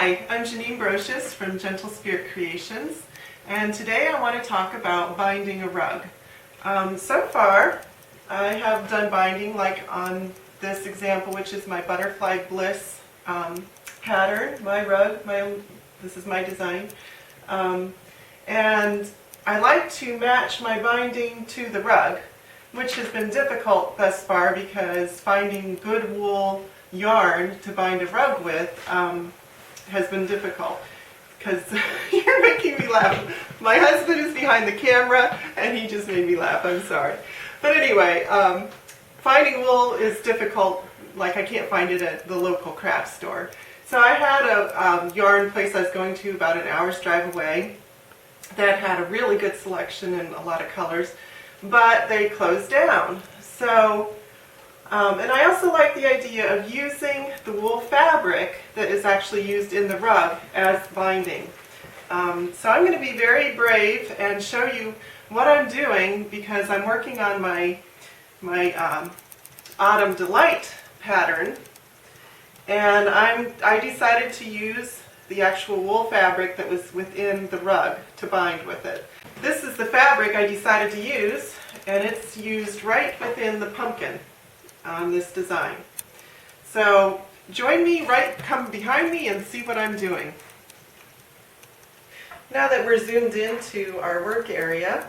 Hi, I'm Janine Brocious from Gentle Spirit Creations, and today I want to talk about binding a rug. So far, I have done binding like on this example, which is my Butterfly Bliss pattern, my rug, this is my design. And I like to match my binding to the rug, which has been difficult thus far because finding good wool yarn to bind a rug with has been difficult. Because you're making me laugh. My husband is behind the camera and he just made me laugh, I'm sorry. But anyway, finding wool is difficult, like I can't find it at the local craft store. So I had a yarn place I was going to about an hour's drive away that had a really good selection and a lot of colors, but they closed down. So, and I also like the idea of using the wool fabric that is actually used in the rug as binding. So I'm going to be very brave and show you what I'm doing because I'm working on my Autumn Delight pattern, and I decided to use the actual wool fabric that was within the rug to bind with it. This is the fabric I decided to use, and it's used right within the pumpkin on this design. So join me, come behind me and see what I'm doing. Now that we're zoomed into our work area,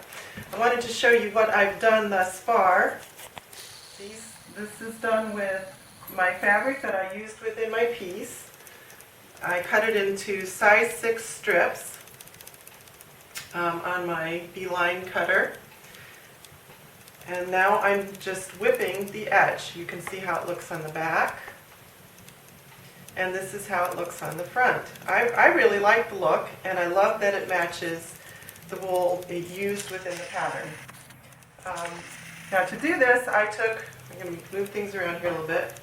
I wanted to show you what I've done thus far. This is done with my fabric that I used within my piece. I cut it into size 6 strips on my beeline cutter. And now I'm just whipping the edge. You can see how it looks on the back. And this is how it looks on the front. I really like the look, and I love that it matches the wool used within the pattern. Now to do this, I'm going to move things around here a little bit.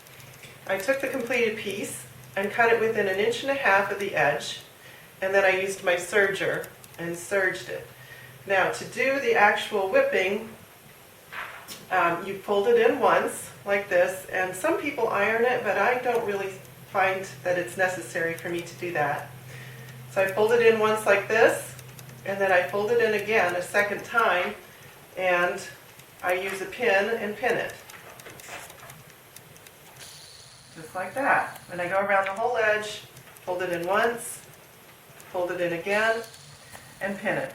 I took the completed piece and cut it within 1.5 inches of the edge, and then I used my serger and serged it. Now to do the actual whipping, you fold it in once like this, and some people iron it, but I don't really find that it's necessary for me to do that. So I fold it in once like this, and then I fold it in again a second time, and I use a pin and pin it. Just like that. And I go around the whole edge, fold it in once, fold it in again, and pin it.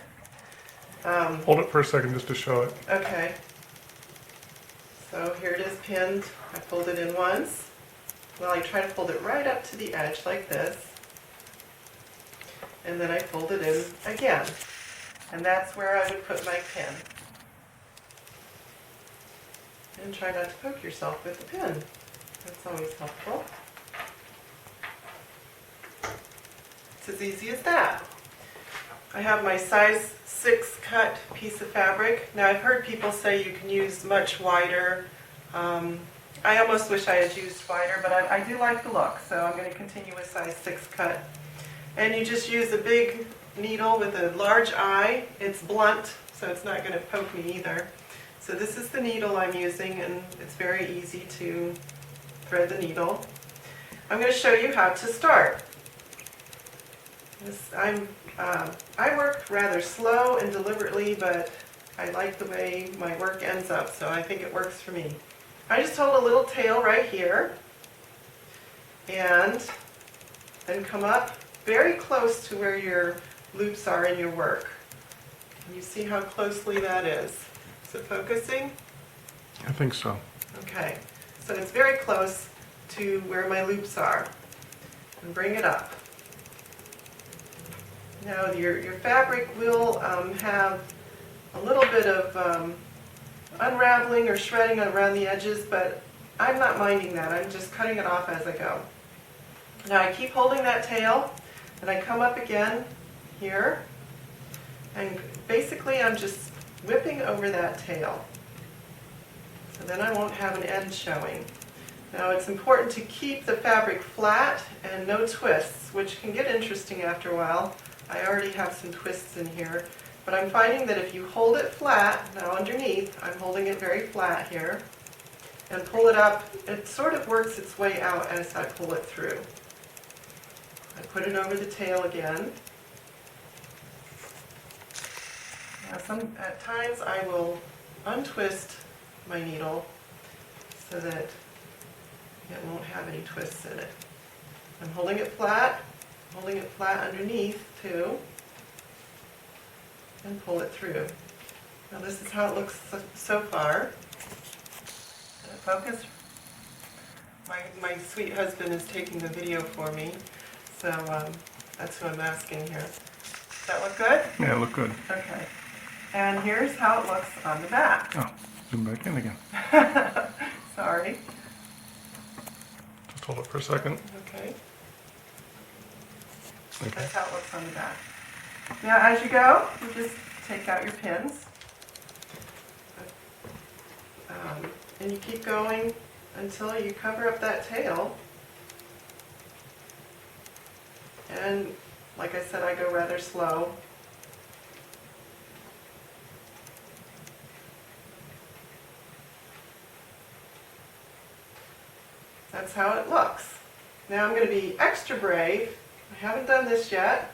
Hold it for a second just to show it. Okay. So here it is pinned. I fold it in once. Well, I try to fold it right up to the edge like this. And then I fold it in again. And that's where I would put my pin. And try not to poke yourself with the pin. That's always helpful. It's as easy as that. I have my size 6 cut piece of fabric. Now I've heard people say you can use much wider. I almost wish I had used wider, but I do like the look, so I'm going to continue with size 6 cut. And you just use a big needle with a large eye. It's blunt, so it's not going to poke me either. So this is the needle I'm using, and it's very easy to thread the needle. I'm going to show you how to start. I work rather slow and deliberately, but I like the way my work ends up, so I think it works for me. I just hold a little tail right here, and then come up very close to where your loops are in your work. You see how closely that is. Is it focusing? I think so. Okay, so it's very close to where my loops are. And bring it up. Now your fabric will have a little bit of unraveling or shredding around the edges, but I'm not minding that. I'm just cutting it off as I go. Now I keep holding that tail, and I come up again here, and basically I'm just whipping over that tail. So then I won't have an end showing. Now it's important to keep the fabric flat and no twists, which can get interesting after a while. I already have some twists in here, but I'm finding that if you hold it flat, now underneath, I'm holding it very flat here, and pull it up, it sort of works its way out as I pull it through. I put it over the tail again. Now at times I will untwist my needle so that it won't have any twists in it. I'm holding it flat underneath too, and pull it through. Now this is how it looks so far. Did it focus? My sweet husband is taking the video for me, so that's who I'm asking here. Does that look good? Yeah, look good. Okay. And here's how it looks on the back. Oh, zoom back in again. Sorry. Just hold it for a second. Okay. Okay. That's how it looks on the back. Now as you go, you just take out your pins. And you keep going until you cover up that tail. And like I said, I go rather slow. That's how it looks. Now I'm going to be extra brave. I haven't done this yet.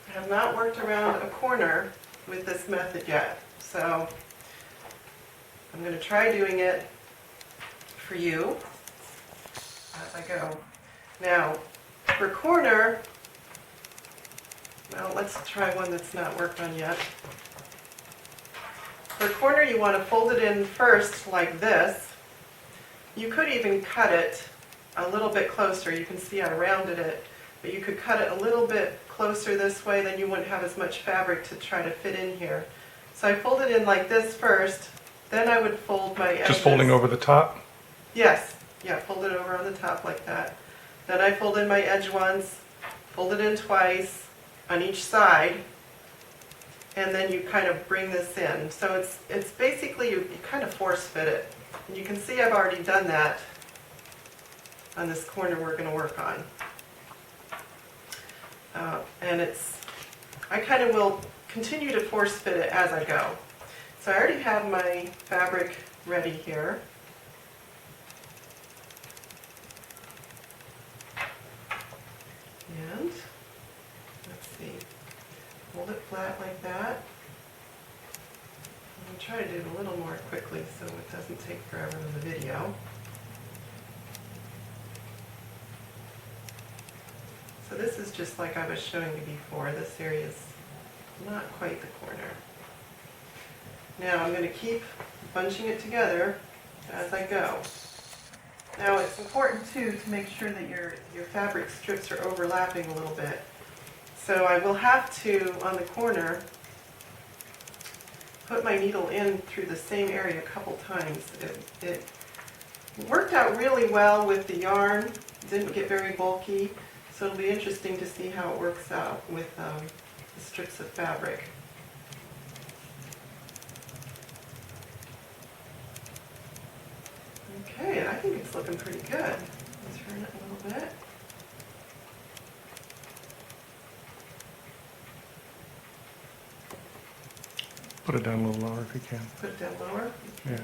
I have not worked around a corner with this method yet. So I'm going to try doing it for you as I go. Now, for corner, well, let's try one that's not worked on yet. For corner, you want to fold it in first like this. You could even cut it a little bit closer. You can see I rounded it, but you could cut it a little bit closer this way, then you wouldn't have as much fabric to try to fit in here. So I fold it in like this first, then I would fold my edges. Just folding over the top? Yes, yeah, fold it over on the top like that. Then I fold in my edge once, fold it in twice on each side, and then you kind of bring this in. So it's basically, you kind of force fit it. And you can see I've already done that on this corner we're going to work on. And I kind of will continue to force fit it as I go. So I already have my fabric ready here. And let's see, hold it flat like that. I'm going to try to do it a little more quickly so it doesn't take forever in the video. So this is just like I was showing you before. This area is not quite the corner. Now I'm going to keep bunching it together as I go. Now it's important too to make sure that your fabric strips are overlapping a little bit. So I will have to, on the corner, put my needle in through the same area a couple times. It worked out really well with the yarn. It didn't get very bulky. So it'll be interesting to see how it works out with the strips of fabric. Okay, I think it's looking pretty good. Let's turn it a little bit. Put it down a little lower if you can. Put it down lower. Yeah.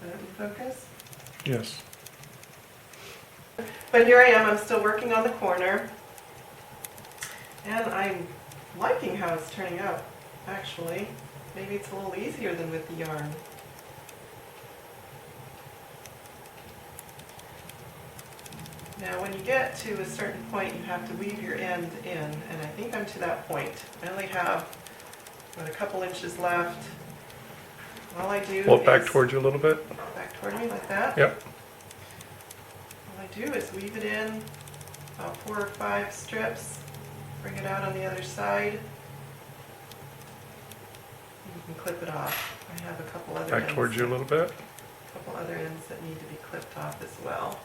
Let it in focus. Yes. But here I am, I'm still working on the corner. And I'm liking how it's turning out, actually. Maybe it's a little easier than with the yarn. Now when you get to a certain point, you have to weave your end in, and I think I'm to that point. I only have a couple inches left. All I do Pull it back is towards you a little bit. back toward me like that. Yep. All I do is weave it in about 4 or 5 strips, bring it out on the other side, and you can clip it off. I have a couple other Back ends. towards you a little bit. A couple other ends that need to be clipped off as well.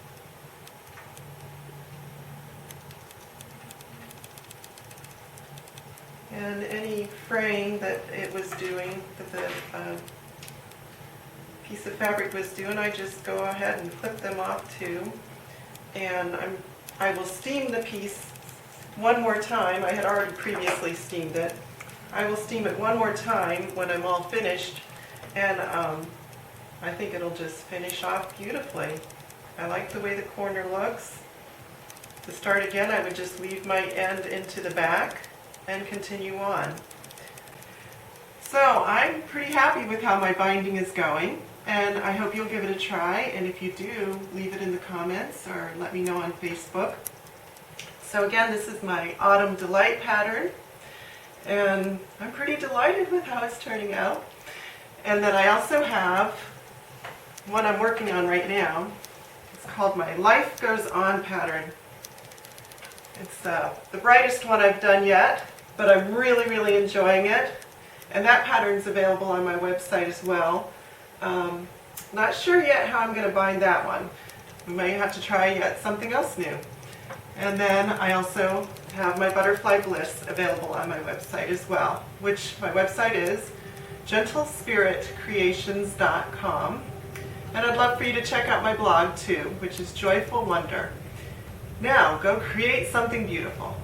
And any fraying that it was doing, that the piece of fabric was doing, I just go ahead and clip them off too. And I will steam the piece one more time. I had already previously steamed it. I will steam it one more time when I'm all finished, and I think it'll just finish off beautifully. I like the way the corner looks. To start again, I would just weave my end into the back and continue on. So I'm pretty happy with how my binding is going, and I hope you'll give it a try, and if you do, leave it in the comments or let me know on Facebook. So again, this is my Autumn Delight pattern, and I'm pretty delighted with how it's turning out. And then I also have one I'm working on right now. It's called my Life Goes On pattern. It's the brightest one I've done yet, but I'm really, really enjoying it. And that pattern's available on my website as well. Not sure yet how I'm going to bind that one. We might have to try yet something else new. And then I also have my Butterfly Bliss available on my website as well, which my website is gentlespiritcreations.com. And I'd love for you to check out my blog too, which is Joyful Wonder. Now, go create something beautiful.